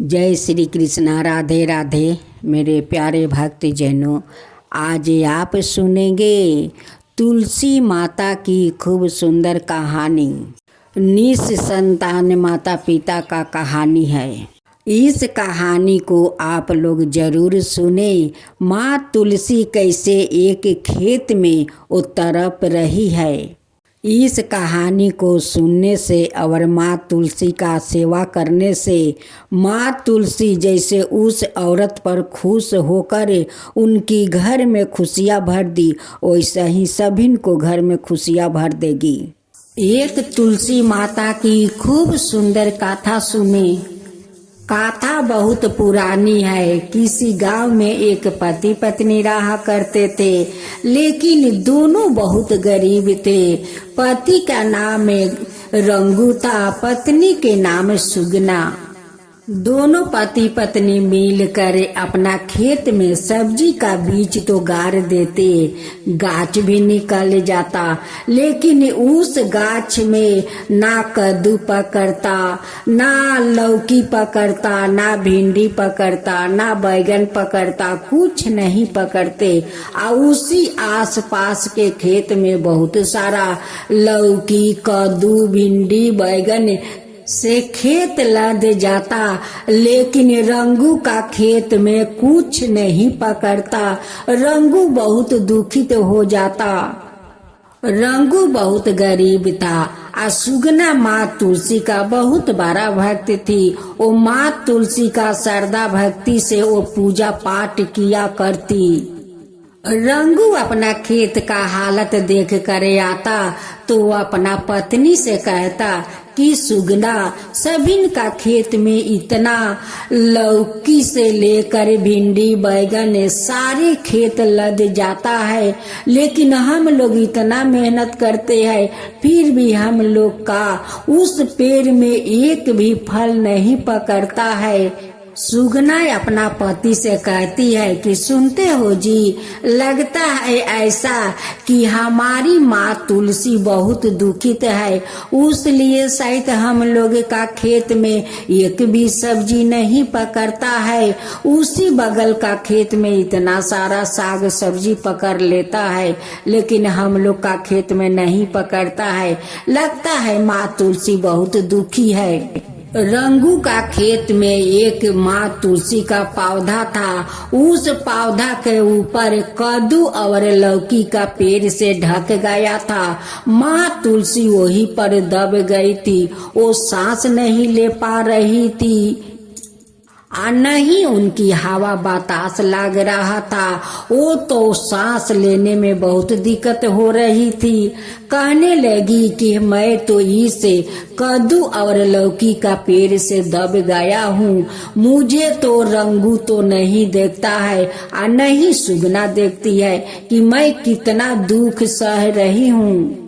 जय श्री कृष्णा। राधे राधे मेरे प्यारे भक्त जनों, आज आप सुनेंगे तुलसी माता की खूब सुंदर कहानी। निसंतान माता पिता का कहानी है। इस कहानी को आप लोग जरूर सुने। माँ तुलसी कैसे एक खेत में उतरप रही है। इस कहानी को सुनने से और माँ तुलसी का सेवा करने से माँ तुलसी जैसे उस औरत पर खुश होकर उनकी घर में खुशियाँ भर दी, वैसा ही सभी को घर में खुशियाँ भर देगी। एक तुलसी माता की खूब सुंदर गाथा सुने। गाथा बहुत पुरानी है। किसी गांव में एक पति पत्नी रहा करते थे, लेकिन दोनों बहुत गरीब थे। पति का नाम रंगू था, पत्नी के नाम सुगना। दोनों पति पत्नी मिलकर अपना खेत में सब्जी का बीज तो गाड़ देते, गाछ भी निकल जाता, लेकिन उस गाछ में ना कद्दू पकड़ता, ना लौकी पकड़ता, ना भिंडी पकड़ता, ना बैगन पकड़ता, कुछ नहीं पकड़ते। और उसी आसपास के खेत में बहुत सारा लौकी, कद्दू, भिंडी, बैगन से खेत लद जाता, लेकिन रंगू का खेत में कुछ नहीं पकड़ता। रंगू बहुत दुखित हो जाता। रंगू बहुत गरीब था। सुगना माँ तुलसी का बहुत बड़ा भक्त थी। वो माँ तुलसी का श्रद्धा भक्ति से वो पूजा पाठ किया करती। रंगू अपना खेत का हालत देख कर आता तो वो अपना पत्नी से कहता कि सुगना, सभी का खेत में इतना लौकी से लेकर भिंडी, बैगन सारे खेत लद जाता है, लेकिन हम लोग इतना मेहनत करते हैं, फिर भी हम लोग का उस पेड़ में एक भी फल नहीं पकड़ता है। सुगना अपना पति से कहती है कि सुनते हो जी, लगता है ऐसा कि हमारी माँ तुलसी बहुत दुखित है, उसलिए शायद हम लोग का खेत में एक भी सब्जी नहीं पकड़ता है। उसी बगल का खेत में इतना सारा साग सब्जी पकड़ लेता है, लेकिन हम लोग का खेत में नहीं पकड़ता है। लगता है माँ तुलसी बहुत दुखी है। रंगू का खेत में एक माँ तुलसी का पौधा था। उस पौधा के ऊपर कद्दू और लौकी का पेड़ से ढक गया था। माँ तुलसी वहीं पर दब गई थी। वो सांस नहीं ले पा रही थी, नहीं उनकी हवा बतास लग रहा था। वो तो सांस लेने में बहुत दिक्कत हो रही थी। कहने लगी कि मैं तो इस कद्दू और लौकी का पेड़ से दब गया हूँ, मुझे तो रंगू तो नहीं देखता है और नहीं सुगना देखती है कि मैं कितना दुख सह रही हूँ।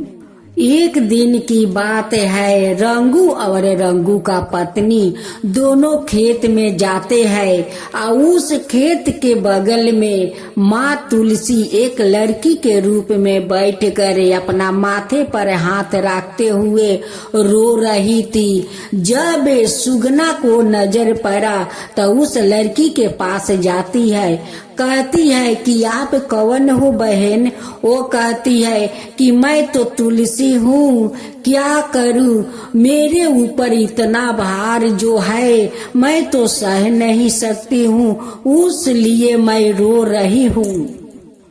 एक दिन की बात है, रंगू और रंगू का पत्नी दोनों खेत में जाते हैं और उस खेत के बगल में माँ तुलसी एक लड़की के रूप में बैठ कर अपना माथे पर हाथ रखते हुए रो रही थी। जब सुगना को नजर पड़ा तो उस लड़की के पास जाती है, कहती है कि आप कौन हो बहन। वो कहती है कि मैं तो तुलसी हूँ, क्या करूँ, मेरे ऊपर इतना भार जो है मैं तो सह नहीं सकती हूँ, उसलिए मैं रो रही हूँ।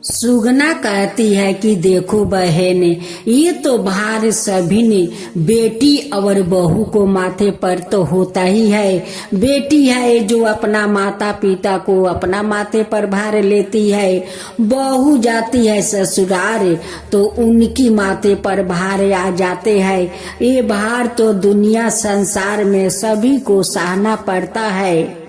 सुगना कहती है कि देखो बहन, ये तो भार सभी ने बेटी और बहू को माथे पर तो होता ही है। बेटी है जो अपना माता पिता को अपना माथे पर भार लेती है, बहू जाती है ससुराल तो उनकी माथे पर भार आ जाते हैं। ये भार तो दुनिया संसार में सभी को सहना पड़ता है,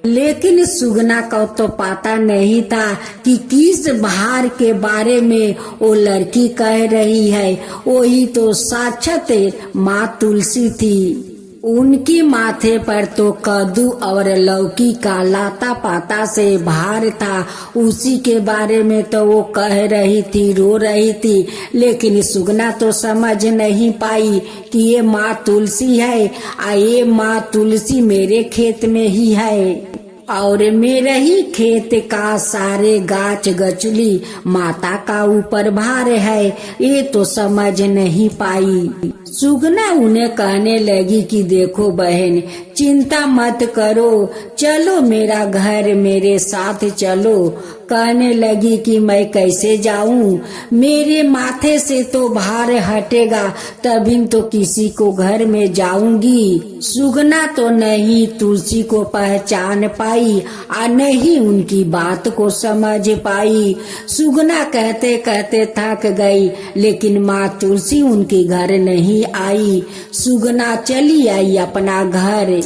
लेकिन सुगना को तो पता नहीं था कि किस भार के बारे में वो लड़की कह रही है। वही तो साक्षात माँ तुलसी थी। उनकी माथे पर तो कद्दू और लौकी का लाता पाता से भार था। उसी के बारे में तो वो कह रही थी, रो रही थी, लेकिन सुगना तो समझ नहीं पाई कि ये माँ तुलसी है, ये माँ तुलसी मेरे खेत में ही है और मेरे ही खेत का सारे गाछ गचली माता का ऊपर भार है। ये तो समझ नहीं पाई। सुगना उन्हें कहने लगी कि देखो बहन, चिंता मत करो, चलो मेरा घर, मेरे साथ चलो। कहने लगी कि मैं कैसे जाऊं, मेरे माथे से तो भार हटेगा तभी तो किसी को घर में जाऊंगी। सुगना तो नहीं तुलसी को पहचान पाई और नहीं उनकी बात को समझ पाई। सुगना कहते कहते थक गई, लेकिन माँ तुलसी उनके घर नहीं आई। सुगना चली आई अपना घर।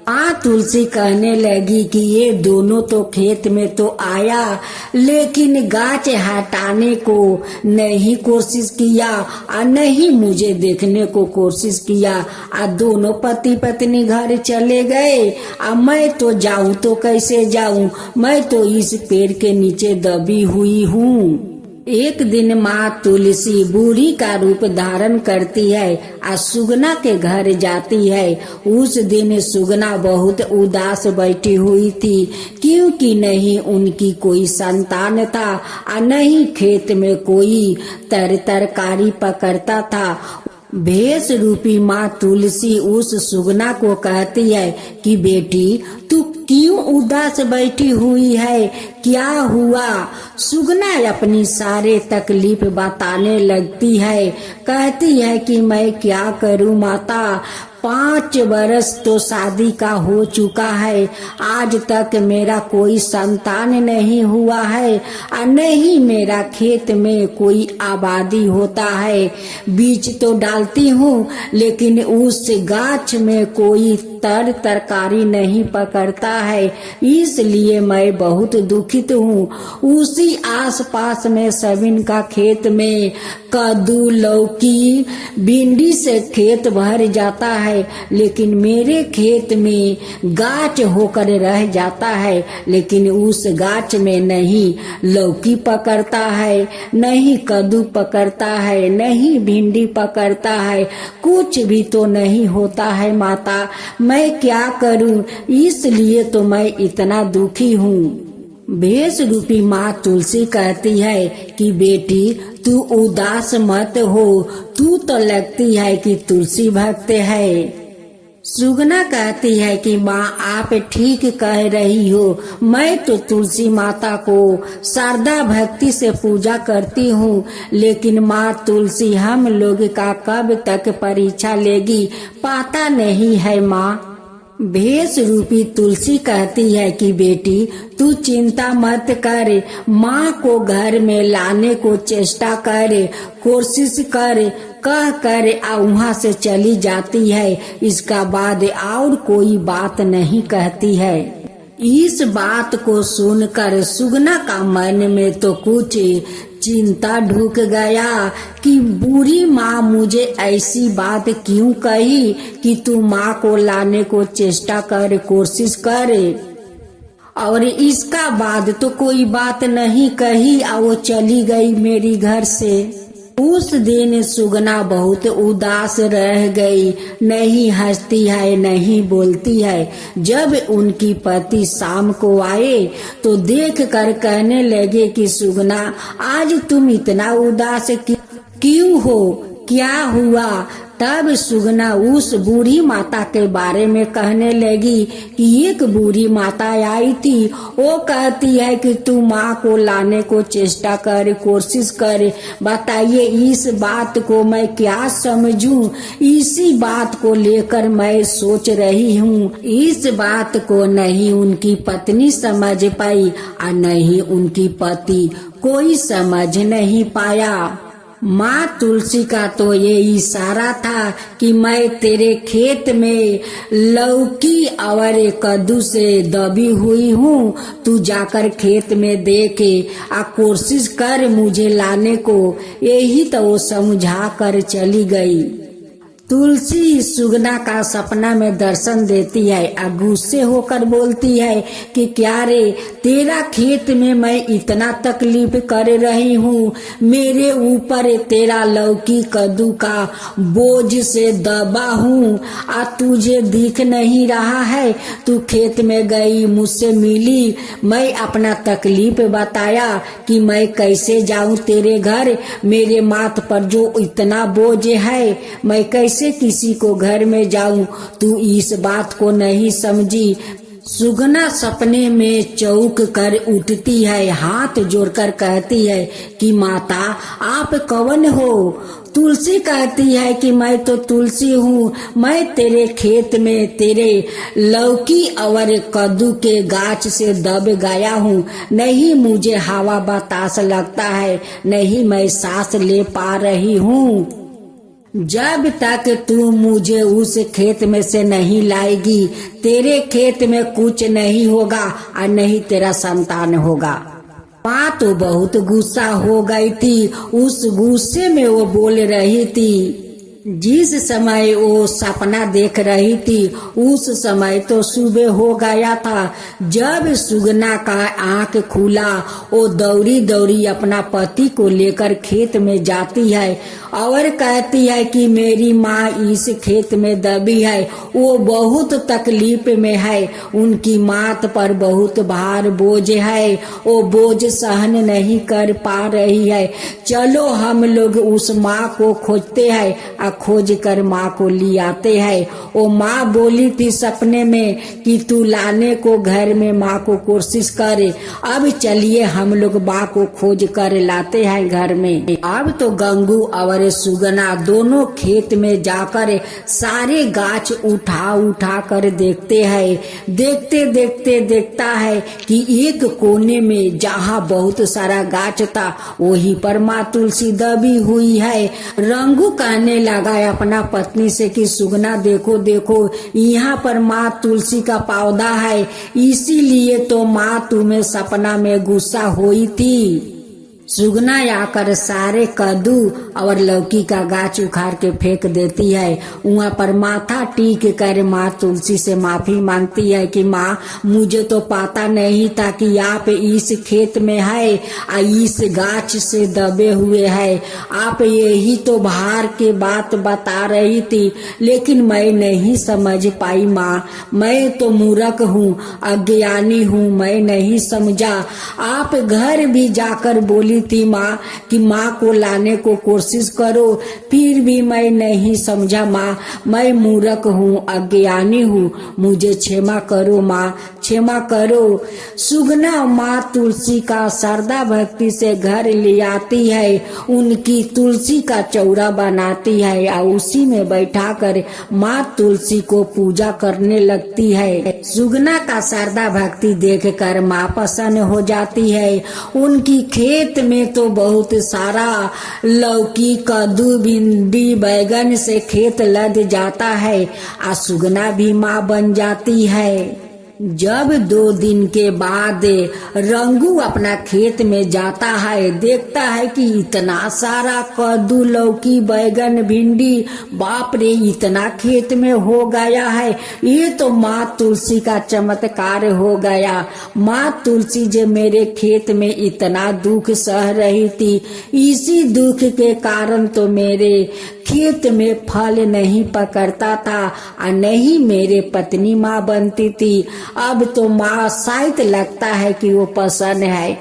माँ तुलसी कहने लगी कि ये दोनों तो खेत में तो आया, लेकिन गाछ हटाने को नहीं कोशिश किया और नहीं मुझे देखने को कोशिश किया। दोनों पति पत्नी घर चले गए। मैं तो जाऊं तो कैसे जाऊं, मैं तो इस पेड़ के नीचे दबी हुई हूँ। एक दिन माँ तुलसी बूढ़ी का रूप धारण करती है और सुगना के घर जाती है। उस दिन सुगना बहुत उदास बैठी हुई थी, क्योंकि नहीं उनकी कोई संतान था और नहीं खेत में कोई तरकारी पकड़ता था। भेष रूपी माँ तुलसी उस सुगना को कहती है कि बेटी, तू क्यों उदास बैठी हुई है, क्या हुआ? सुगना अपनी सारे तकलीफ बताने लगती है। कहती है कि मैं क्या करूं माता, 5 बरस तो शादी का हो चुका है, आज तक मेरा कोई संतान नहीं हुआ है और नहीं मेरा खेत में कोई आबादी होता है। बीज तो डालती हूँ, लेकिन उस गाछ में कोई तरकारी नहीं पकड़ता है, इसलिए मैं बहुत दुखित हूँ। उसी आसपास में सबिन का खेत में कद्दू, लौकी, भिंडी से खेत भर जाता है, लेकिन मेरे खेत में गाछ होकर रह जाता है, लेकिन उस गाछ में नहीं लौकी पकड़ता है, नहीं कद्दू पकड़ता है, नहीं भिंडी पकड़ता है, कुछ भी तो नहीं होता है माता, मैं क्या करूं? इसलिए तो मैं इतना दुखी हूँ। भेष रूपी माँ तुलसी कहती है कि बेटी, तू उदास मत हो, तू तो लगती है कि तुलसी भक्त है। सुगना कहती है कि माँ आप ठीक कह रही हो, मैं तो तुलसी माता को श्रद्धा भक्ति से पूजा करती हूँ, लेकिन माँ तुलसी हम लोग का कब तक परीक्षा लेगी पता नहीं है माँ। भेष रूपी तुलसी कहती है कि बेटी, तू चिंता मत कर, माँ को घर में लाने को चेष्टा कर, कोशिश कर, कह कर वहाँ से चली जाती है। इसका बाद और कोई बात नहीं कहती है। इस बात को सुनकर सुगना का मन में तो कुछ चिंता ढुक गया कि बूढ़ी माँ मुझे ऐसी बात क्यों कही कि तू माँ को लाने को चेष्टा कर, कोशिश करे, और इसका बाद तो कोई बात नहीं कही और वो चली गई मेरी घर से। उस दिन सुगना बहुत उदास रह गई, नहीं हंसती है, नहीं बोलती है। जब उनकी पति शाम को आए तो देख कर कहने लगे कि सुगना, आज तुम इतना उदास क्यों हो, क्या हुआ? तब सुगना उस बूढ़ी माता के बारे में कहने लगी कि एक बूढ़ी माता आई थी, वो कहती है कि तू माँ को लाने को चेष्टा कर, कोशिश कर। बताइए इस बात को मैं क्या समझूं? इसी बात को लेकर मैं सोच रही हूँ। इस बात को नहीं उनकी पत्नी समझ पाई और नहीं उनकी पति कोई समझ नहीं पाया। माँ तुलसी का तो ये इशारा था कि मैं तेरे खेत में लौकी और कद्दू से दबी हुई हूँ, तू जाकर खेत में देखे आ कोशिश कर मुझे लाने को। यही तो वो समझा कर चली गई। तुलसी सुगना का सपना में दर्शन देती है और गुस्से होकर बोलती है कि क्या रे, तेरा खेत में मैं इतना तकलीफ कर रही हूँ, मेरे ऊपर तेरा लौकी कद्दू का बोझ से दबा हूँ, तुझे दिख नहीं रहा है। तू खेत में गई, मुझसे मिली, मैं अपना तकलीफ बताया कि मैं कैसे जाऊँ तेरे घर, मेरे माथ पर जो इतना बोझ है, मैं कैसे किसी को घर में जाऊं, तू इस बात को नहीं समझी। सुगना सपने में चौंक कर उठती है, हाथ जोड़कर कहती है कि माता आप कौन हो? तुलसी कहती है कि मैं तो तुलसी हूँ, मैं तेरे खेत में तेरे लौकी और कद्दू के गाछ से दब गया हूँ। नहीं मुझे हवा बतास लगता है, नहीं मैं सांस ले पा रही हूँ। जब तक तू मुझे उस खेत में से नहीं लाएगी, तेरे खेत में कुछ नहीं होगा और नहीं तेरा संतान होगा। माँ तो बहुत गुस्सा हो गई थी। उस गुस्से में वो बोल रही थी, जिस समय वो सपना देख रही थी उस समय तो सुबह हो गया था। जब सुगना का आंख खुला, वो दौड़ी दौड़ी अपना पति को लेकर खेत में जाती है और कहती है कि मेरी माँ इस खेत में दबी है, वो बहुत तकलीफ में है, उनकी माथ पर बहुत भार बोझ है, वो बोझ सहन नहीं कर पा रही है। चलो हम लोग उस माँ को खोजते हैं, खोज कर माँ को ले आते हैं। वो माँ बोली थी सपने में कि तू लाने को घर में माँ को कोशिश करे। अब चलिए हम लोग माँ को खोज कर लाते हैं घर में। अब तो गंगू और सुगना दोनों खेत में जाकर सारे गाछ उठा उठा कर देखते हैं। देखते देखते देखता है कि एक कोने में जहाँ बहुत सारा गाछ था वहीं पर माँ तुलसी दबी हुई है। रंगू कहने लगा अपना पत्नी से कि सुगना देखो देखो, यहाँ पर माँ तुलसी का पौधा है, इसीलिए तो माँ तुम्हें सपना में गुस्सा हुई थी। सुगना आकर सारे कद्दू और लौकी का गाछ उखाड़ के फेंक देती है। वहाँ पर माथा टीक कर माँ तुलसी से माफी मांगती है कि माँ मुझे तो पता नहीं था कि आप इस खेत में है और इस गाछ से दबे हुए है। आप यही तो भार के बात बता रही थी, लेकिन मैं नहीं समझ पाई माँ, मैं तो मूर्ख हूँ, अज्ञानी हूँ, मैं नहीं समझा। आप घर भी जाकर बोली थी माँ कि माँ को लाने को कोशिश करो, फिर भी मैं नहीं समझा माँ, मैं मूर्ख हूँ, अज्ञानी हूँ, मुझे क्षमा करो माँ, क्षमा करो। सुगना माँ तुलसी का श्रद्धा भक्ति से घर ले आती है, उनकी तुलसी का चौरा बनाती है और उसी में बैठा कर माँ तुलसी को पूजा करने लगती है। सुगना का श्रद्धा भक्ति देख कर माँ प्रसन्न हो जाती है। उनकी खेत में तो बहुत सारा लौकी कद्दू भिंडी बैगन से खेत लद जाता है और सुगना भी माँ बन जाती है। जब 2 दिन के बाद रंगू अपना खेत में जाता है, देखता है कि इतना सारा कद्दू लौकी बैगन भिंडी, बाप रे, इतना खेत में हो गया है। ये तो माँ तुलसी का चमत्कार हो गया। माँ तुलसी जो मेरे खेत में इतना दुख सह रही थी, इसी दुख के कारण तो मेरे खेत में फल नहीं पकड़ता था और नहीं मेरे पत्नी माँ बनती थी। अब तो माँ शायद लगता है कि वो पसंद है,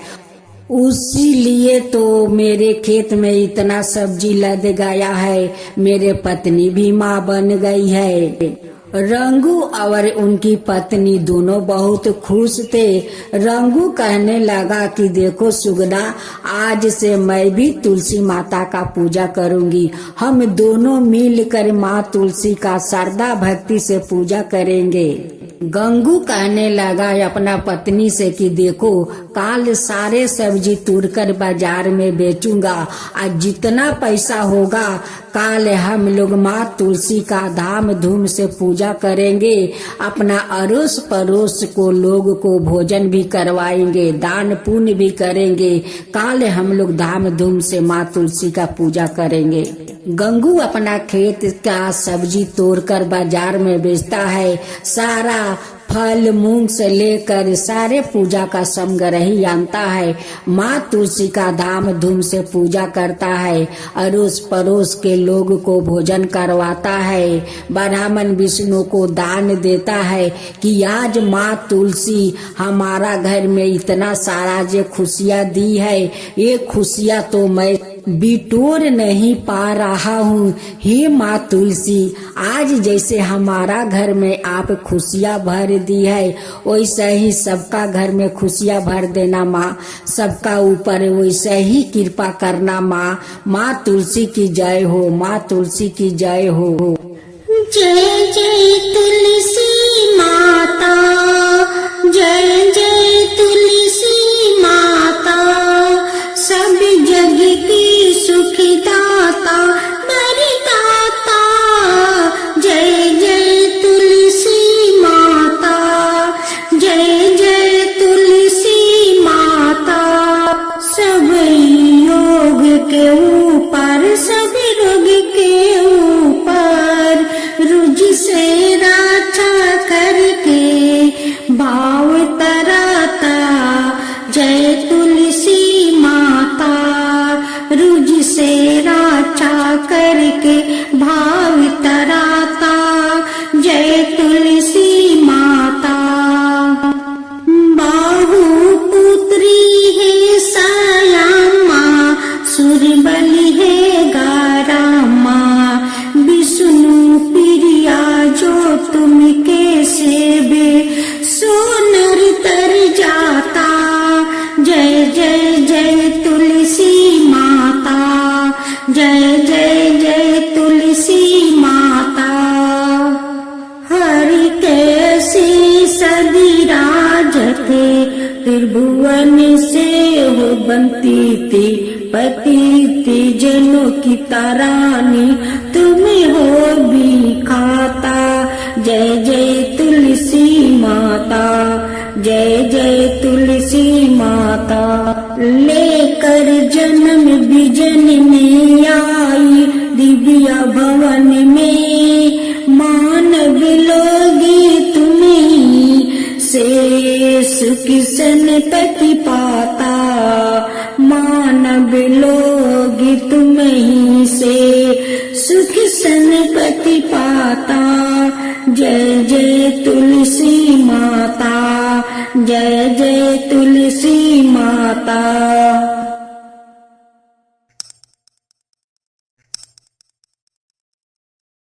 उसी लिए तो मेरे खेत में इतना सब्जी लद गया है, मेरे पत्नी भी माँ बन गई है। रंगू और उनकी पत्नी दोनों बहुत खुश थे। रंगू कहने लगा कि देखो सुगना, आज से मैं भी तुलसी माता का पूजा करूंगी, हम दोनों मिलकर माँ तुलसी का श्रद्धा भक्ति से पूजा करेंगे। गंगू कहने लगा अपना पत्नी से कि देखो, काल सारे सब्जी तोड़कर बाजार में बेचूंगा और जितना पैसा होगा काल हम लोग माँ तुलसी का धाम धूम से पूजा करेंगे, अपना अड़ोस पड़ोस को लोग को भोजन भी करवाएंगे, दान पुण्य भी करेंगे। काल हम लोग धाम धूम से माँ तुलसी का पूजा करेंगे। गंगू अपना खेत का सब्जी तोड़कर बाजार में बेचता है। सारा फल मूंग से लेकर सारे पूजा का समग्रही आनता है। माँ तुलसी का धाम धूम से पूजा करता है। अड़ोस पड़ोस के लोग को भोजन करवाता है। ब्राह्मण विष्णु को दान देता है कि आज माँ तुलसी हमारा घर में इतना सारा जो खुशियाँ दी है, ये खुशियाँ तो मैं बिटोर नहीं पा रहा हूँ। हे माँ तुलसी, आज जैसे हमारा घर में आप खुशियाँ भर दी है, वैसे ही सबका घर में खुशियाँ भर देना माँ। सबका ऊपर वैसे ही कृपा करना माँ। माँ तुलसी की जय हो, माँ तुलसी की जय हो। जय जय तुलसी माता, जय जय तुलसी माता, सब जग की सुखदाता वरदाता। जय जय तुलसी माता, जय जय तुलसी माता, सब योग के ऊपर, सब रोग के ऊपर, रुझ से रक्षा करके भाव तराता। जय तुलसी माता, रुझ से रक्षा करके भाव तराता। जय तुलसी माता। बाहु पुत्री है सयामा, सुरबली है गारामा, विष्णु प्रिया जो तुम के सेवे सो नर तर जाता। जय जय जय तुलसी माता, जय जय जय तुलसी माता। हरि कैसी सदी राजते, त्रिभुवन से हो बनती थी, पति थी जनों की तारानी, तुम्हें हो भी खाता। जय जय तुलसी माता, जय जय तुलसी माता। लेकर जन्म बिजन में आई, दिव्या भवन में मानव लोगी तुम्हें से सुख संपत्ति पाता। मानव लोगी तुम्हें से सुख संपत्ति पाता। जय जय तुलसी माता, जय जय तुलसी माता।